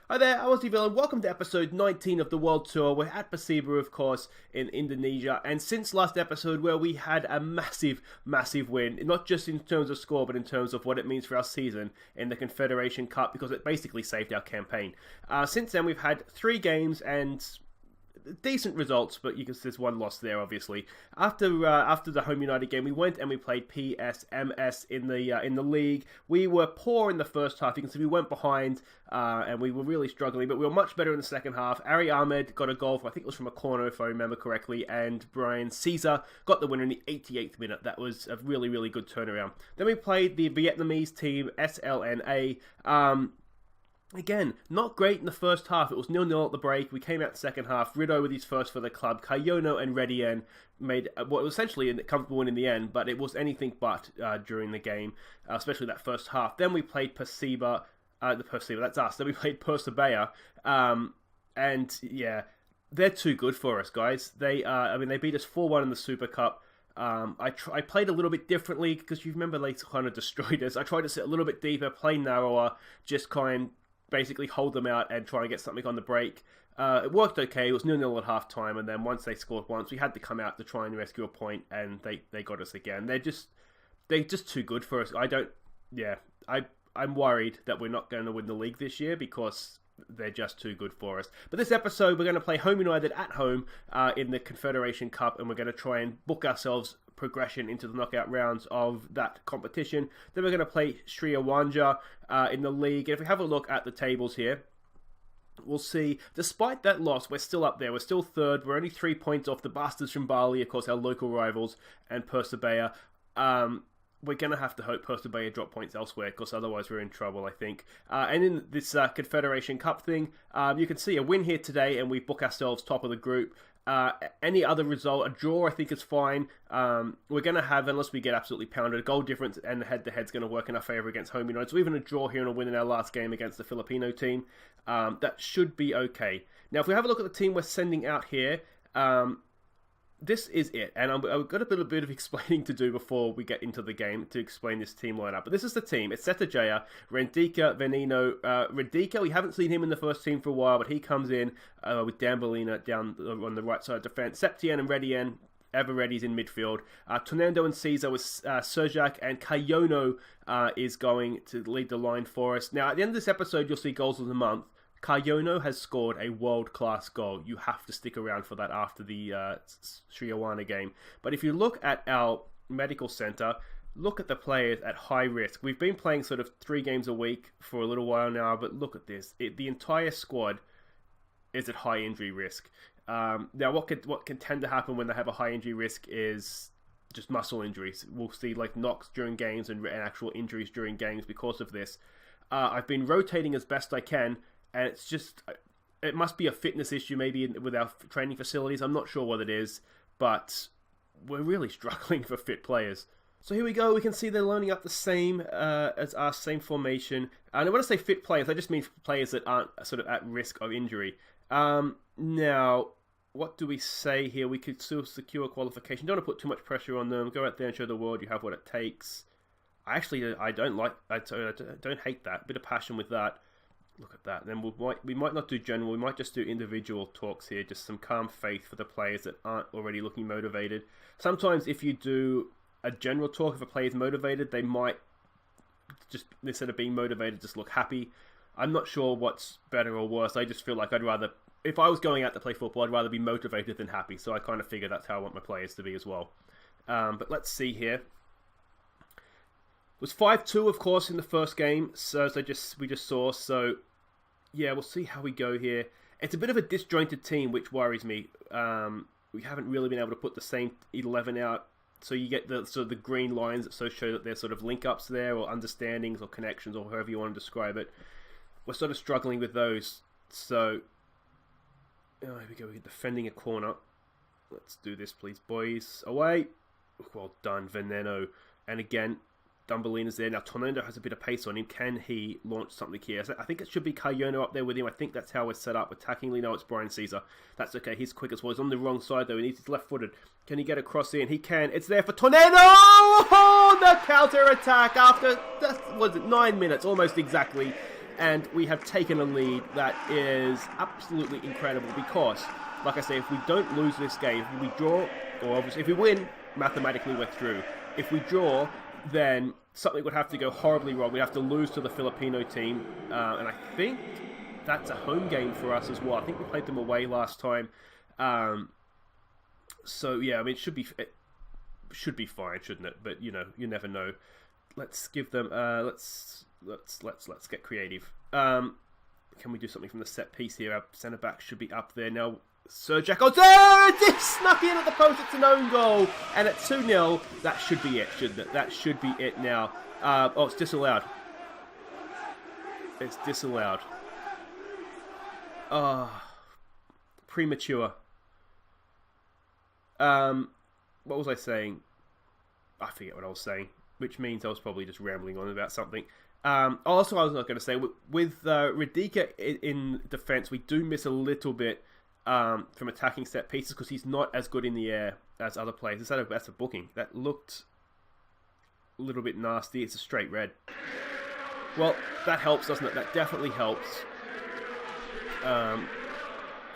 Hi there, Aussie Villain. Welcome to episode 19 of the World Tour. We're at Persiba, of course, in Indonesia. And since last episode, where we had a massive win, not just in terms of score, but in terms of what it means for our season in the Confederation Cup, because it basically saved our campaign. Since then, we've had 3 games and decent results, but there's one loss there, obviously. After the Home United game, we went and we played PSMS in the league. We were poor in the first half. You can see we went behind and we were really struggling, but we were much better in the second half. Ari Ahmed got a goal, I think it was from a corner, if I remember correctly, and Brian Caesar got the winner in the 88th minute. That was a really good turnaround. Then we played the Vietnamese team, SLNA. Again, not great in the first half. It was 0-0 at the break. We came out the second half. Rido with his first for the club. Kayono and Redien made what was essentially a comfortable win in the end, but it was anything but during the game, especially that first half. Then we played Persiba. That's us. Then we played Persibaya. And yeah, they're too good for us, guys. They beat us 4-1 in the Super Cup. I played a little bit differently because you remember they kind of destroyed us. I tried to sit a little bit deeper, play narrower, just basically hold them out and try and get something on the break. It worked okay. It was 0-0 at half time, and then once they scored once, we had to come out to try and rescue a point, and they got us again. They're just too good for us. I'm worried that we're not going to win the league this year because they're just too good for us. But this episode, we're going to play Home United at home in the Confederation Cup, and we're going to try and book ourselves progression into the knockout rounds of that competition. Then we're going to play Sriwijaya in the league. And if we have a look at the tables here, we'll see, despite that loss, we're still up there. We're still third. We're only 3 points off the Bastards from Bali, of course, our local rivals, and Persibaya. We're going to have to hope Persibaya drop points elsewhere, because otherwise we're in trouble, I think. And in this Confederation Cup thing, you can see a win here today, and we book ourselves top of the group. Any other result, a draw, I think is fine. We're going to have, unless we get absolutely pounded, a goal difference and the head-to-head's going to work in our favour against Home United. So even a draw here and a win in our last game against the Filipino team, that should be okay. Now, if we have a look at the team we're sending out here, this is it, and I've got a bit of explaining to do before we get into the game to explain this team lineup. But this is the team. It's Sriwijaya, Rendika, Veneno, Rendika. We haven't seen him in the first team for a while, but he comes in with Dambolina down on the right side of defence. Septien and Redien, ever ready's in midfield. Tonendo and Caesar with Serjak, and Kayono is going to lead the line for us. Now, at the end of this episode, you'll see goals of the month. Kayono has scored a world-class goal. You have to stick around for that after the Sriwijaya game. But if you look at our medical centre, look at the players at high risk. We've been playing sort of 3 games a week for a little while now, but look at this. The entire squad is at high injury risk. Now, what can tend to happen when they have a high injury risk is just muscle injuries. We'll see like knocks during games and actual injuries during games because of this. I've been rotating as best I can, and it's just, it must be a fitness issue maybe with our training facilities. I'm not sure what it is, but we're really struggling for fit players. So here we go. We can see they're lining up the same as our same formation. And when I say fit players, I just mean players that aren't sort of at risk of injury. Now, what do we say here? We could still secure qualification. Don't want to put too much pressure on them. Go out there and show the world you have what it takes. I don't hate that. Bit of passion with that. Look at that. Then we might not do general. We might just do individual talks here. Just some calm faith for the players that aren't already looking motivated. Sometimes if you do a general talk, if a player is motivated, they might just, instead of being motivated, just look happy. I'm not sure what's better or worse. I just feel like I'd rather, if I was going out to play football, I'd rather be motivated than happy. So I kind of figure that's how I want my players to be as well. But let's see here. It was 5-2, of course, in the first game, so we just saw. So, yeah, we'll see how we go here. It's a bit of a disjointed team, which worries me. We haven't really been able to put the same 11 out, so you get the green lines that show that there's sort of link-ups there, or understandings, or connections, or however you want to describe it. We're sort of struggling with those. So, here we go. We're defending a corner. Let's do this, please, boys. Away. Well done, Veneno. And again, Dumbelina's there. Now, Tonendo has a bit of pace on him. Can he launch something here? So I think it should be Kayono up there with him. I think that's how we're set up. Attackingly, no, it's Brian Caesar. That's okay. He's quick as well. He's on the wrong side, though. He's left-footed. Can he get across in? He can. It's there for Tonendo! Oh, the counter-attack after, 9 minutes, almost exactly. And we have taken a lead that is absolutely incredible because, like I say, if we don't lose this game, if we draw, or obviously if we win, mathematically we're through. If we draw, then something would have to go horribly wrong. We'd have to lose to the Filipino team, and I think that's a home game for us as well. I think we played them away last time. So yeah, I mean, it should be fine, shouldn't it? But you never know. Let's give them. Let's get creative. Can we do something from the set piece here? Our centre back should be up there now. Sriwijaya, oh, there it is! Snuck in at the post. It's an own goal, and at 2-0, that should be it, shouldn't it? That should be it now. It's disallowed. It's disallowed. Premature. What was I saying? I forget what I was saying, which means I was probably just rambling on about something. Also, I was not going to say, with Radika in defence, we do miss a little bit from attacking set pieces because he's not as good in the air as other players. That's a booking. That looked a little bit nasty. It's a straight red. Well, that helps, doesn't it? That definitely helps.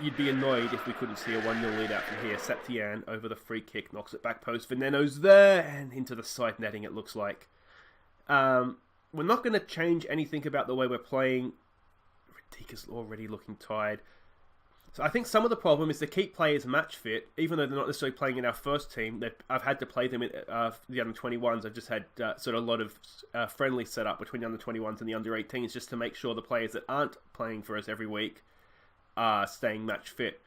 You'd be annoyed if we couldn't see a 1-0 lead out from here. Septian over the free kick, knocks it back post. Veneno's there, and into the side netting, it looks like. We're not going to change anything about the way we're playing. Radika's already looking tired. So I think some of the problem is to keep players match fit, even though they're not necessarily playing in our first team. I've had to play them in the under-21s. I've just had sort of a lot of friendly set up between the under-21s and the under-18s just to make sure the players that aren't playing for us every week are staying match fit,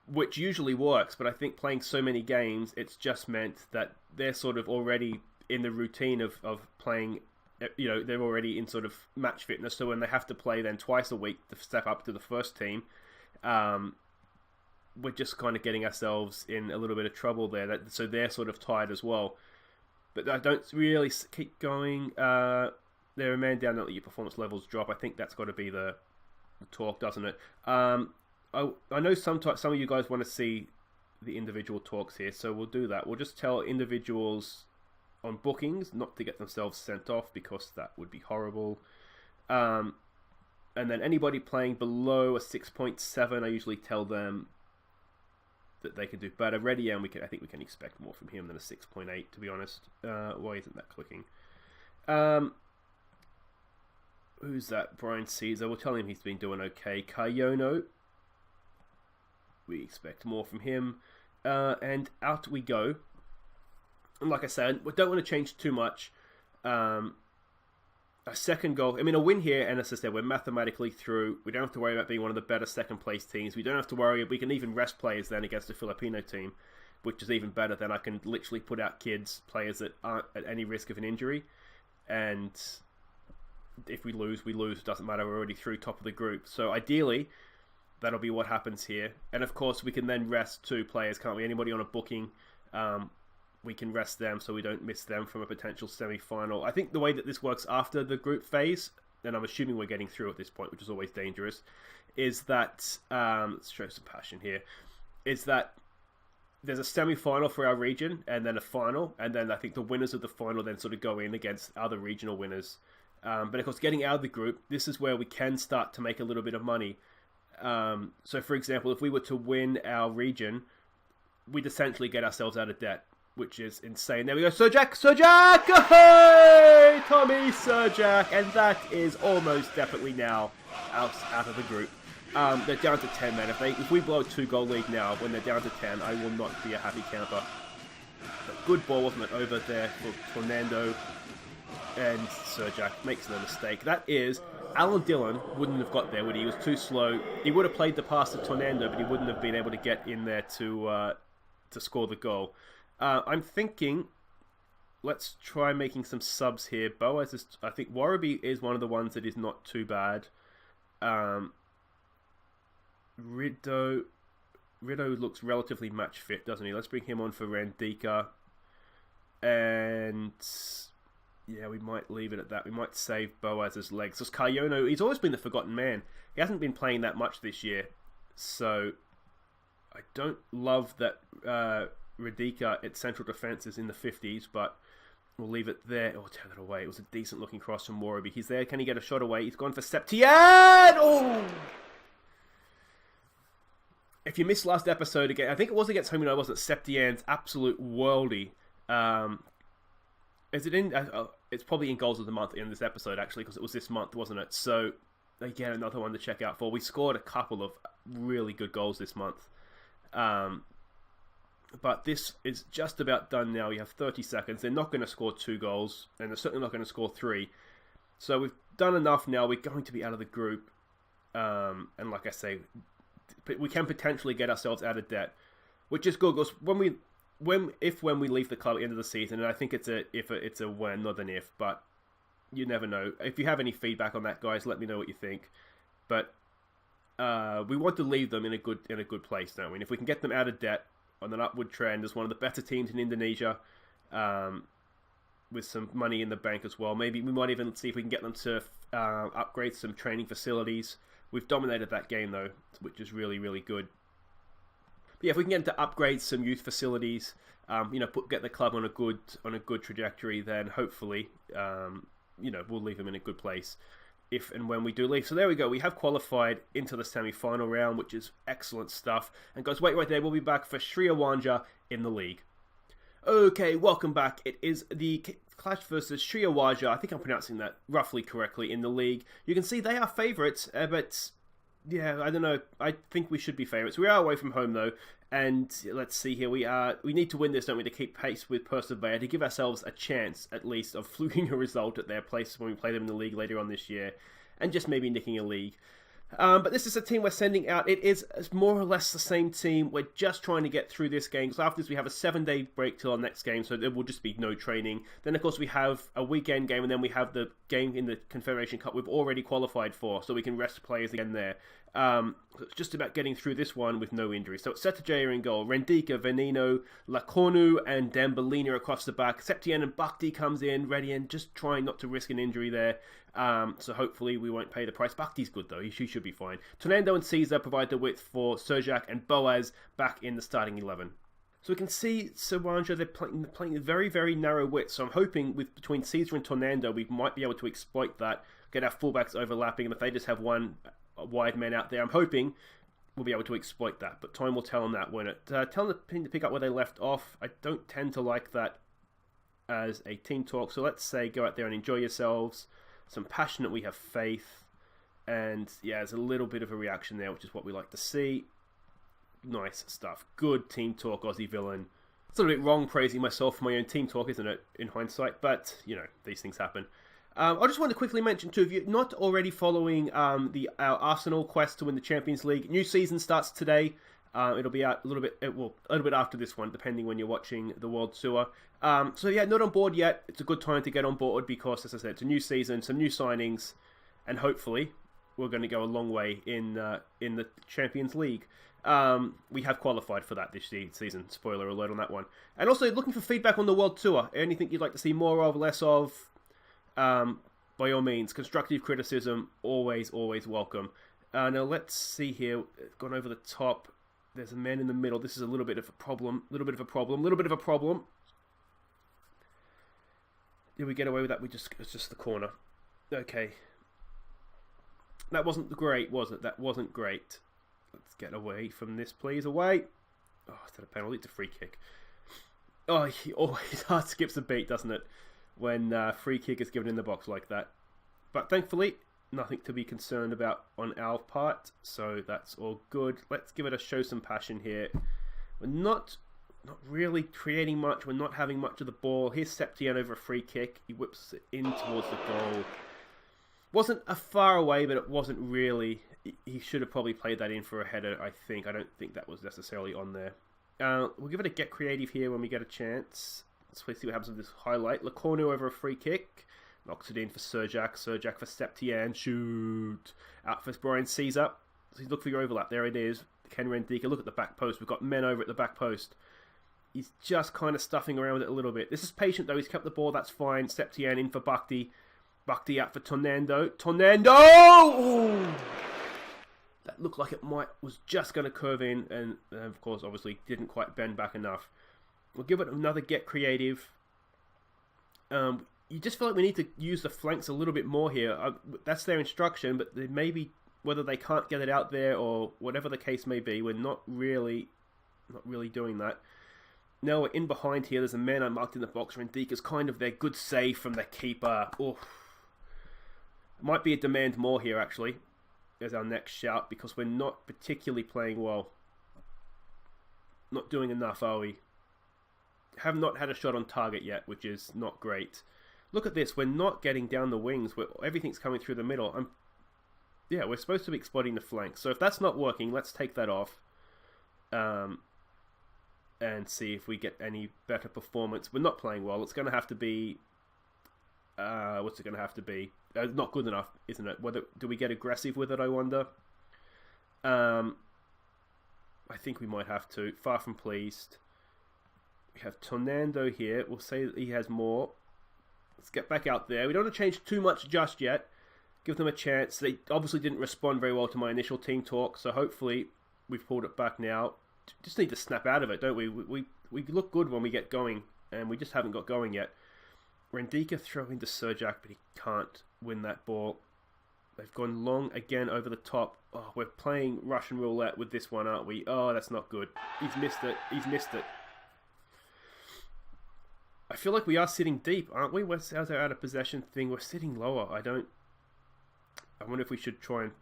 which usually works. But I think playing so many games, it's just meant that they're sort of already in the routine of playing. They're already in sort of match fitness, so when they have to play then twice a week to step up to the first team, we're just kind of getting ourselves in a little bit of trouble there. So they're sort of tired as well. But I don't really keep going. They're a man down, not let your performance levels drop. I think that's got to be the talk, doesn't it? I know some of you guys want to see the individual talks here, so we'll do that. We'll just tell individuals on bookings not to get themselves sent off because that would be horrible. And then anybody playing below a 6.7, I usually tell them that they can do better. Redian, I think we can expect more from him than a 6.8, to be honest. Why isn't that clicking? Who's that? Brian Caesar. We'll tell him he's been doing okay. Kayono, we expect more from him. And out we go. And like I said, we don't want to change too much. A second goal. I mean, a win here, and as I said, we're mathematically through. We don't have to worry about being one of the better second place teams. We don't have to worry. We can even rest players then against the Filipino team, which is even better. Then I can literally put out players that aren't at any risk of an injury. And if we lose, we lose. It doesn't matter. We're already through top of the group. So ideally, that'll be what happens here. And of course, we can then rest 2 players, can't we? Anybody on a booking, we can rest them so we don't miss them from a potential semi-final. I think the way that this works after the group phase, and I'm assuming we're getting through at this point, which is always dangerous, is that, let's show some passion here, is that there's a semi-final for our region, and then a final, and then I think the winners of the final then sort of go in against other regional winners. But of course, getting out of the group, this is where we can start to make a little bit of money. So for example, if we were to win our region, we'd essentially get ourselves out of debt, which is insane. There we go, Sriwijaya! Hey! Tommy Sriwijaya! And that is almost definitely now out of the group. They're down to 10, man. If we blow a 2-goal lead now, when they're down to 10, I will not be a happy camper. But good ball, wasn't it, over there for Fernando. And Sriwijaya makes no mistake. That is, Alan Dillon wouldn't have got there, would he? He was too slow. He would have played the pass to Tornando, but he wouldn't have been able to get in there to score the goal. I'm thinking, let's try making some subs here. Boaz is, I think Warraby is one of the ones that is not too bad. Rido looks relatively match fit, doesn't he? Let's bring him on for Randika. And yeah, we might leave it at that. We might save Boaz's legs. Because Kayono, he's always been the forgotten man. He hasn't been playing that much this year. So I don't love that Radika at central defence is in the 50s, but We'll leave it there. Oh, take it away. It was a decent looking cross from Warby. He's there. Can he get a shot away? He's gone for Septian! Oh! If you missed last episode again, I think it was against Home United, wasn't it? Septian's absolute worldie. Is it in? It's probably in goals of the month in this episode, actually, because it was this month, wasn't it? So, again, another one to check out for. We scored a couple of really good goals this month. But this is just about done now. We have 30 seconds. They're not going to score 2 goals, and they're certainly not going to score 3. So we've done enough now. We're going to be out of the group. And like I say, we can potentially get ourselves out of debt, which is good, because when we leave the club at the end of the season, and I think it's a when, not an if, but you never know. If you have any feedback on that, guys, let me know what you think. But we want to leave them in a good place, don't we? And if we can get them out of debt on an upward trend as one of the better teams in Indonesia, with some money in the bank as well, maybe we might even see if we can get them to upgrade some training facilities. We've dominated that game though, which is really, really good. But yeah, if we can get them to upgrade some youth facilities, get the club on a good trajectory, then hopefully, we'll leave them in a good place if and when we do leave. So there we go. We have qualified into the semi-final round, which is excellent stuff. And guys, wait right there. We'll be back for Sriwijaya in the league. Okay, welcome back. It is the clash versus Sriwijaya. I think I'm pronouncing that roughly correctly in the league. You can see they are favourites, but yeah, I don't know. I think we should be favourites. We are away from home though, and let's see here. We need to win this, don't we, to keep pace with Persiba, to give ourselves a chance at least of fluking a result at their place when we play them in the league later on this year, and just maybe nicking a league. But this is a team we're sending out. It is more or less the same team. We're just trying to get through this game. So after this, we have a 7-day break till our next game. So there will just be no training. Then, of course, we have a weekend game. And then we have the game in the Confederation Cup we've already qualified for. So we can rest players again there. So it's just about getting through this one with no injuries. So it's Sriwijaya in goal. Rendika, Veneno, Lakonu, and Dembelina across the back. Septian and Bhakti comes in, ready, and just trying not to risk an injury there. So hopefully we won't pay the price. Bhakti's good though. He should be fine. Tonando and Caesar provide the width for Sirjak and Boaz back in the starting 11. So we can see Sriwijaya, they're playing a very, very narrow width. So I'm hoping between Caesar and Tonando, we might be able to exploit that, get our fullbacks overlapping, and if they just have one wide man out there, I'm hoping we'll be able to exploit that. But time will tell on that, won't it? Tell them to pick up where they left off. I don't tend to like that as a team talk. So let's say go out there and enjoy yourselves. Some passion that we have faith. And yeah, there's a little bit of a reaction there, which is what we like to see. Nice stuff. Good team talk, Aussie villain. It's a little bit wrong praising myself for my own team talk, isn't it, in hindsight? But, these things happen. I just want to quickly mention, too, if you're not already following our Arsenal quest to win the Champions League, new season starts today. It'll be out a little bit after this one, depending when you're watching the World Tour. So yeah, not on board yet. It's a good time to get on board because, as I said, it's a new season, some new signings, and hopefully we're going to go a long way in the Champions League. We have qualified for that this season. Spoiler alert on that one. And also looking for feedback on the World Tour. Anything you'd like to see more of, less of? By all means, constructive criticism always welcome. Now let's see here. Gone over the top. There's a man in the middle. This is a little bit of a problem. Did we get away with that? It's just the corner. Okay. That wasn't great, was it? That wasn't great. Let's get away from this, please. Away. Oh, is that a penalty? It's a free kick. Oh, he always skips a beat, doesn't it? When free kick is given in the box like that. But thankfully, nothing to be concerned about on our part. So that's all good. Let's give it a show some passion here. We're not really creating much. We're not having much of the ball. Here's Septian over a free kick. He whips it in towards the goal. Wasn't a far away, but it wasn't really. He should have probably played that in for a header, I think. I don't think that was necessarily on there. We'll give it a get creative here when we get a chance. Let's see what happens with this highlight. Lakonu over a free kick. Knocks it in for Sirjak. Sirjak for Septian. Shoot. Out for Brian Caesar. So look for your overlap. There it is. Ken Rendika. Look at the back post. We've got men over at the back post. He's just kind of stuffing around with it a little bit. This is patient though. He's kept the ball. That's fine. Septian in for Bhakti. Bhakti out for Tonando. Tonando! Ooh! That looked like it was just going to curve in. And of course, obviously, didn't quite bend back enough. We'll give it another get creative. You just feel like we need to use the flanks a little bit more here. That's their instruction, but maybe whether they can't get it out there or whatever the case may be, we're not really doing that. Now we're in behind here. There's a man I marked in the box. Rendika's kind of their good save from their keeper. Oh, might be a demand more here actually as our next shout, because we're not particularly playing well. Not doing enough, are we? Have not had a shot on target yet, which is not great. Look at this. We're not getting down the wings. Everything's coming through the middle. Yeah, we're supposed to be exploiting the flanks. So if that's not working, let's take that off. And see if we get any better performance. We're not playing well. It's going to have to be... what's it going to have to be? Not good enough, isn't it? Do we get aggressive with it, I wonder? I think we might have to. Far from pleased. We have Tornado here. We'll say that he has more. Let's get back out there. We don't want to change too much just yet. Give them a chance. They obviously didn't respond very well to my initial team talk, so hopefully we've pulled it back now. Just need to snap out of it, don't we? We look good when we get going, and we just haven't got going yet. Rendika throwing to Serjak, but he can't win that ball. They've gone long again over the top. Oh, we're playing Russian roulette with this one, aren't we? Oh, that's not good. He's missed it. He's missed it. I feel like we are sitting deep, aren't we? How's our out of possession thing? We're sitting lower. I wonder if we should try and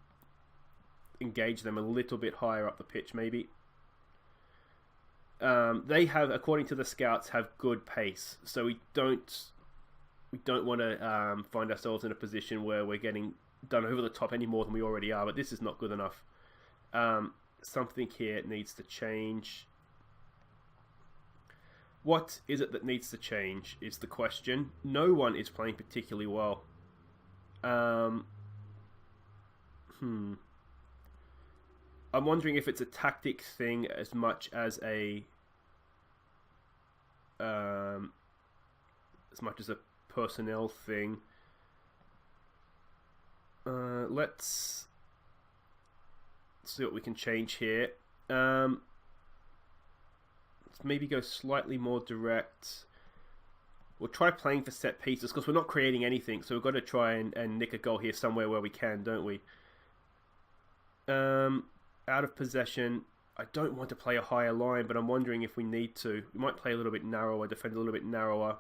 engage them a little bit higher up the pitch, maybe. They have, according to the scouts, have good pace, so we don't want to find ourselves in a position where we're getting done over the top any more than we already are. But this is not good enough. Something here needs to change. What is it that needs to change is the question. No one is playing particularly well. I'm wondering if it's a tactic thing as much as a personnel thing. Let's see what we can change here. Let's maybe go slightly more direct. We'll try playing for set pieces because we're not creating anything, so we've got to try and nick a goal here somewhere where we can, don't we? Out of possession. I don't want to play a higher line, but I'm wondering if we need to. We might play a little bit narrower, defend a little bit narrower.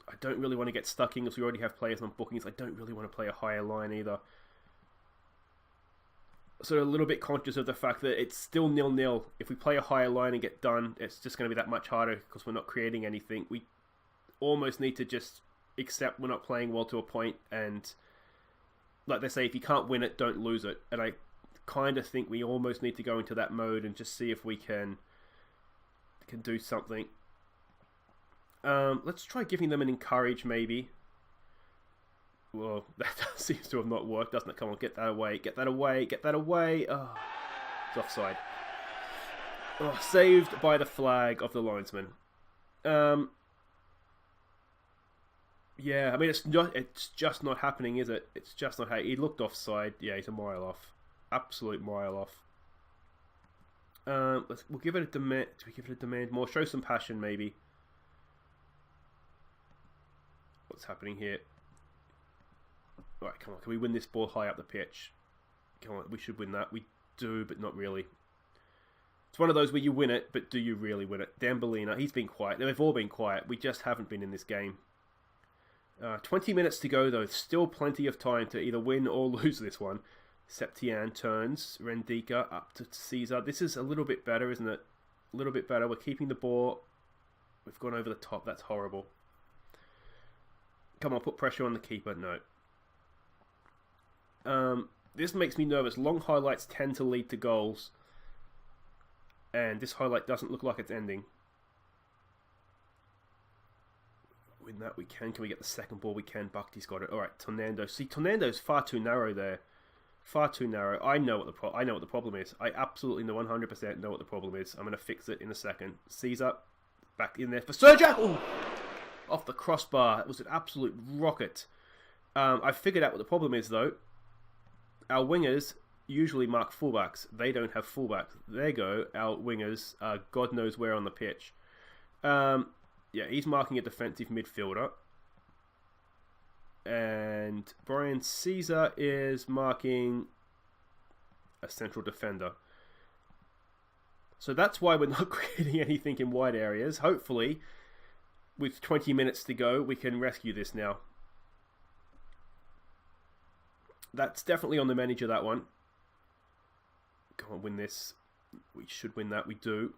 I don't really want to get stuck in because we already have players on bookings. I don't really want to play a higher line either. So a little bit conscious of the fact that it's still 0-0. If we play a higher line and get done, it's just going to be that much harder because we're not creating anything. We almost need to just accept we're not playing well to a point, and like they say, if you can't win it, don't lose it. And I kind of think we almost need to go into that mode and just see if we can do something. Let's try giving them an encourage, maybe. Well, that seems to have not worked, doesn't it? Come on, get that away. Get that away. Get that away. Oh, it's offside. Oh, saved by the flag of the linesman. Yeah, I mean, it's just not happening, is it? It's just not happening. He looked offside. Yeah, he's a mile off. Absolute mile off. We'll give it a demand. Do we give it a demand more? Show some passion, maybe. What's happening here? Right, come on. Can we win this ball high up the pitch? Come on, we should win that. We do, but not really. It's one of those where you win it, but do you really win it? Dambellina, he's been quiet. They've all been quiet. We just haven't been in this game. 20 minutes to go, though. Still plenty of time to either win or lose this one. Septian turns. Rendika up to Caesar. This is a little bit better, isn't it? A little bit better. We're keeping the ball. We've gone over the top. That's horrible. Come on, put pressure on the keeper. No. This makes me nervous. Long highlights tend to lead to goals. And this highlight doesn't look like it's ending. Win that we can. Can we get the second ball? We can. Bhakti's got it. Alright, Tornado. See, Tornado's far too narrow there. Far too narrow. I know what the problem is. I absolutely know 100% know what the problem is. I'm going to fix it in a second. Caesar. Back in there for Serjak. Ooh! Off the crossbar. It was an absolute rocket. I figured out what the problem is, though. Our wingers usually mark fullbacks. They don't have fullbacks. There you go. Our wingers are God knows where on the pitch. Yeah, he's marking a defensive midfielder. And Brian Caesar is marking a central defender. So that's why we're not creating anything in wide areas. Hopefully, with 20 minutes to go, we can rescue this now. That's definitely on the manager, that one. Go on, win this. We should win that. We do.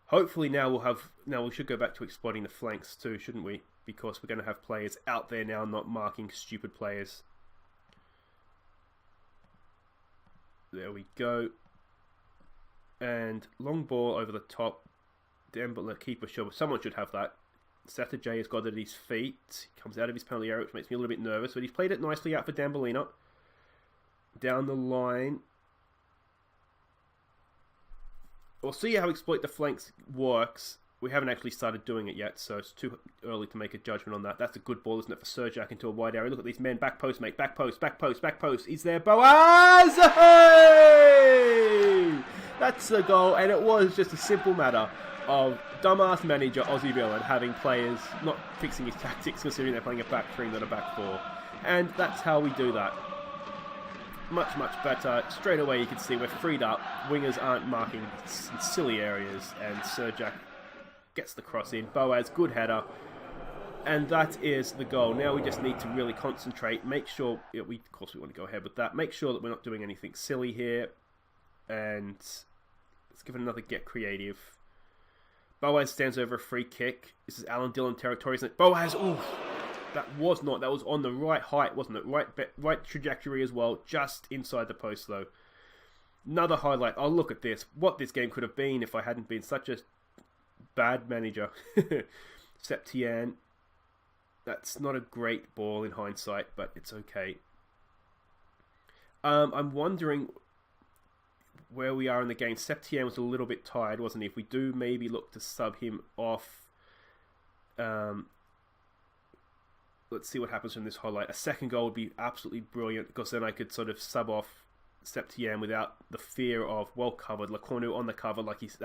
Hopefully now we should go back to exploiting the flanks too, shouldn't we? Because we're going to have players out there now not marking stupid players. There we go. And long ball over the top. Dembele, keeper, sure. Someone should have that. Sriwijaya has got it at his feet. Comes out of his penalty area, which makes me a little bit nervous. But he's played it nicely out for Dembele. Down the line. We'll see how exploit the flanks works. We haven't actually started doing it yet, so it's too early to make a judgment on that. That's a good ball, isn't it, for Sriwijaya into a wide area. Look at these men. Back post, mate. Back post, back post, back post. He's there. Boaz! Hey! That's the goal, and it was just a simple matter of dumbass manager Aussie Villain having players not fixing his tactics, considering they're playing a back three, not a back four. And that's how we do that. Much, much better. Straight away you can see we're freed up. Wingers aren't marking in silly areas, and Sriwijaya gets the cross in. Boaz, good header. And that is the goal. Now we just need to really concentrate. Make sure, of course we want to go ahead with that. Make sure that we're not doing anything silly here. And let's give it another get creative. Boaz stands over a free kick. This is Alan Dillon territory, isn't it? Boaz, ooh. That was on the right height, wasn't it? Right trajectory as well. Just inside the post though. Another highlight. Oh, look at this. What this game could have been if I hadn't been such a bad manager. Septian. That's not a great ball in hindsight, but it's okay. I'm wondering where we are in the game. Septian was a little bit tired, wasn't he? If we do maybe look to sub him off. Let's see what happens from this highlight. A second goal would be absolutely brilliant, because then I could sort of sub off Septian without the fear of well covered. Lacornu on the cover, like he's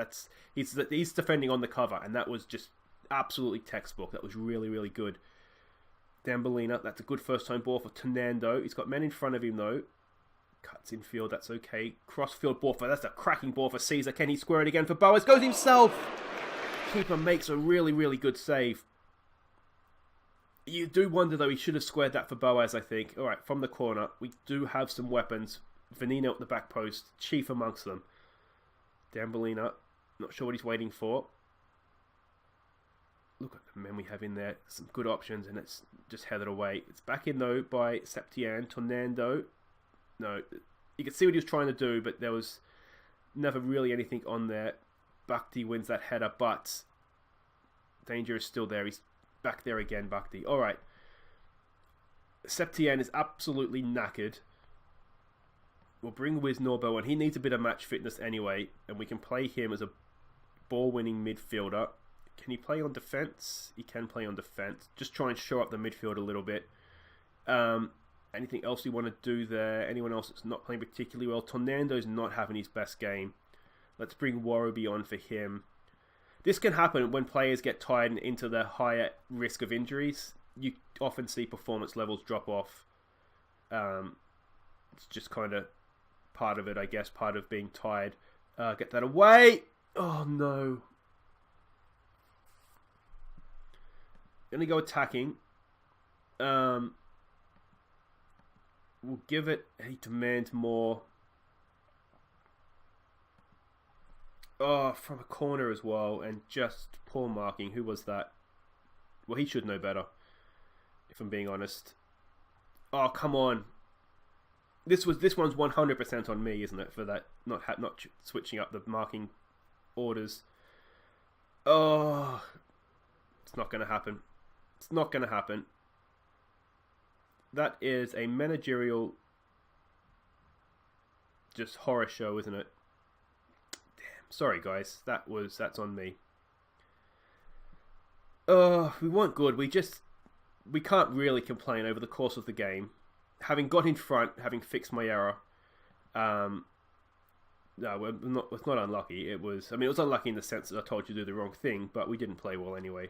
defending on the cover, and that was just absolutely textbook. That was really, really good. Dembele, that's a good first time ball for Tonando. He's got men in front of him though. Cuts in field, that's okay. Crossfield ball that's a cracking ball for Caesar. Can he square it again for Boaz? Goes himself. Keeper makes a really, really good save. You do wonder though, he should have squared that for Boaz, I think. Alright, from the corner, we do have some weapons. Vanino at the back post, chief amongst them. Dembele, not sure what he's waiting for. Look at the men we have in there. Some good options, and it's just headed away. It's back in though by Septian. Tonando. No, you can see what he was trying to do, but there was never really anything on there. Bhakti wins that header, but danger is still there. He's back there again, Bhakti. Alright. Septian is absolutely knackered. We'll bring Wiz Norbo, and he needs a bit of match fitness anyway, and we can play him as a ball-winning midfielder. Can he play on defence? He can play on defence. Just try and show up the midfield a little bit. Anything else you want to do there? Anyone else that's not playing particularly well? Tonando's not having his best game. Let's bring Warraby on for him. This can happen when players get tired and into the higher risk of injuries. You often see performance levels drop off. It's just kind of part of it, I guess. Part of being tired. Get that away! Oh, no. Gonna go attacking. We'll give it... He demands more. Oh, from a corner as well, and just poor marking. Who was that? Well, he should know better, if I'm being honest. Oh, come on. This one's 100% on me, isn't it? For that not switching up the marking orders. Oh, it's not going to happen. It's not going to happen. That is a managerial just horror show, isn't it? Damn. Sorry, guys. That's on me. We weren't good. We can't really complain over the course of the game. Having got in front, having fixed my error, No, it's not unlucky. It was unlucky in the sense that I told you to do the wrong thing, but we didn't play well anyway.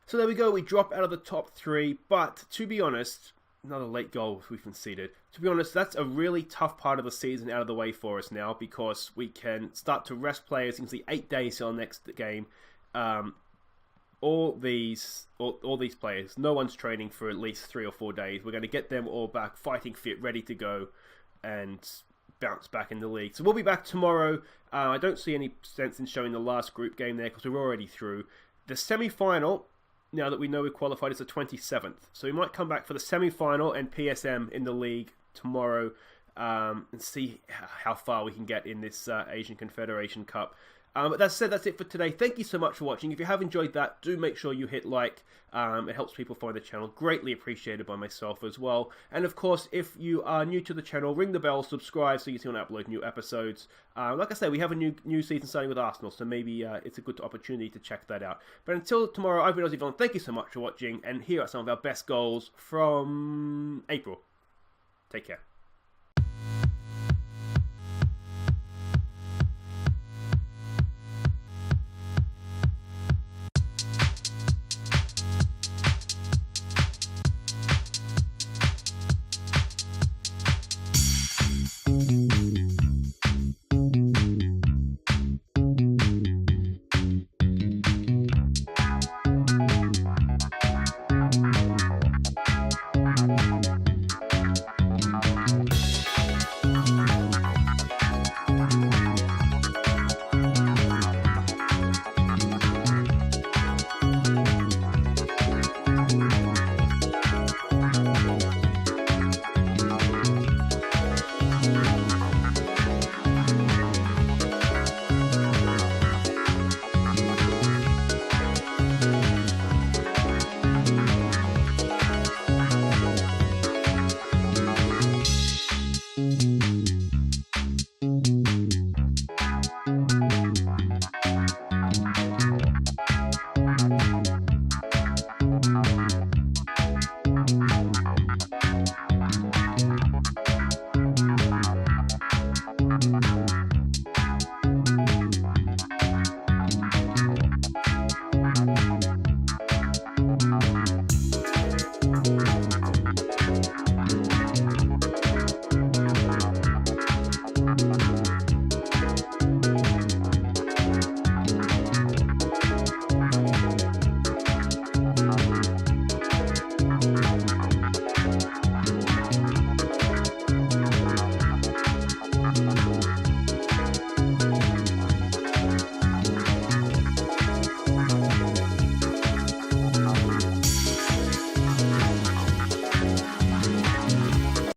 So there we go. We drop out of the top 3, but to be honest, another late goal we conceded. To be honest, that's a really tough part of the season out of the way for us now, because we can start to rest players. You can see 8 days till our next game. All these players, no one's training for at least 3 or 4 days. We're going to get them all back, fighting fit, ready to go, and bounce back in the league. So we'll be back tomorrow. I don't see any sense in showing the last group game there because we're already through. The semi-final, now that we know we qualified, is the 27th. So we might come back for the semi-final and PSM in the league tomorrow, and see how far we can get in this Asian Confederation Cup. But that said, that's it for today. Thank you so much for watching. If you have enjoyed that, do make sure you hit like. It helps people find the channel. Greatly appreciated by myself as well. And of course, if you are new to the channel, ring the bell, subscribe so you see when I upload new episodes. Like I say, we have a new season starting with Arsenal, so maybe it's a good opportunity to check that out. But until tomorrow, I've been Aussie. Thank you so much for watching, and here are some of our best goals from April. Take care.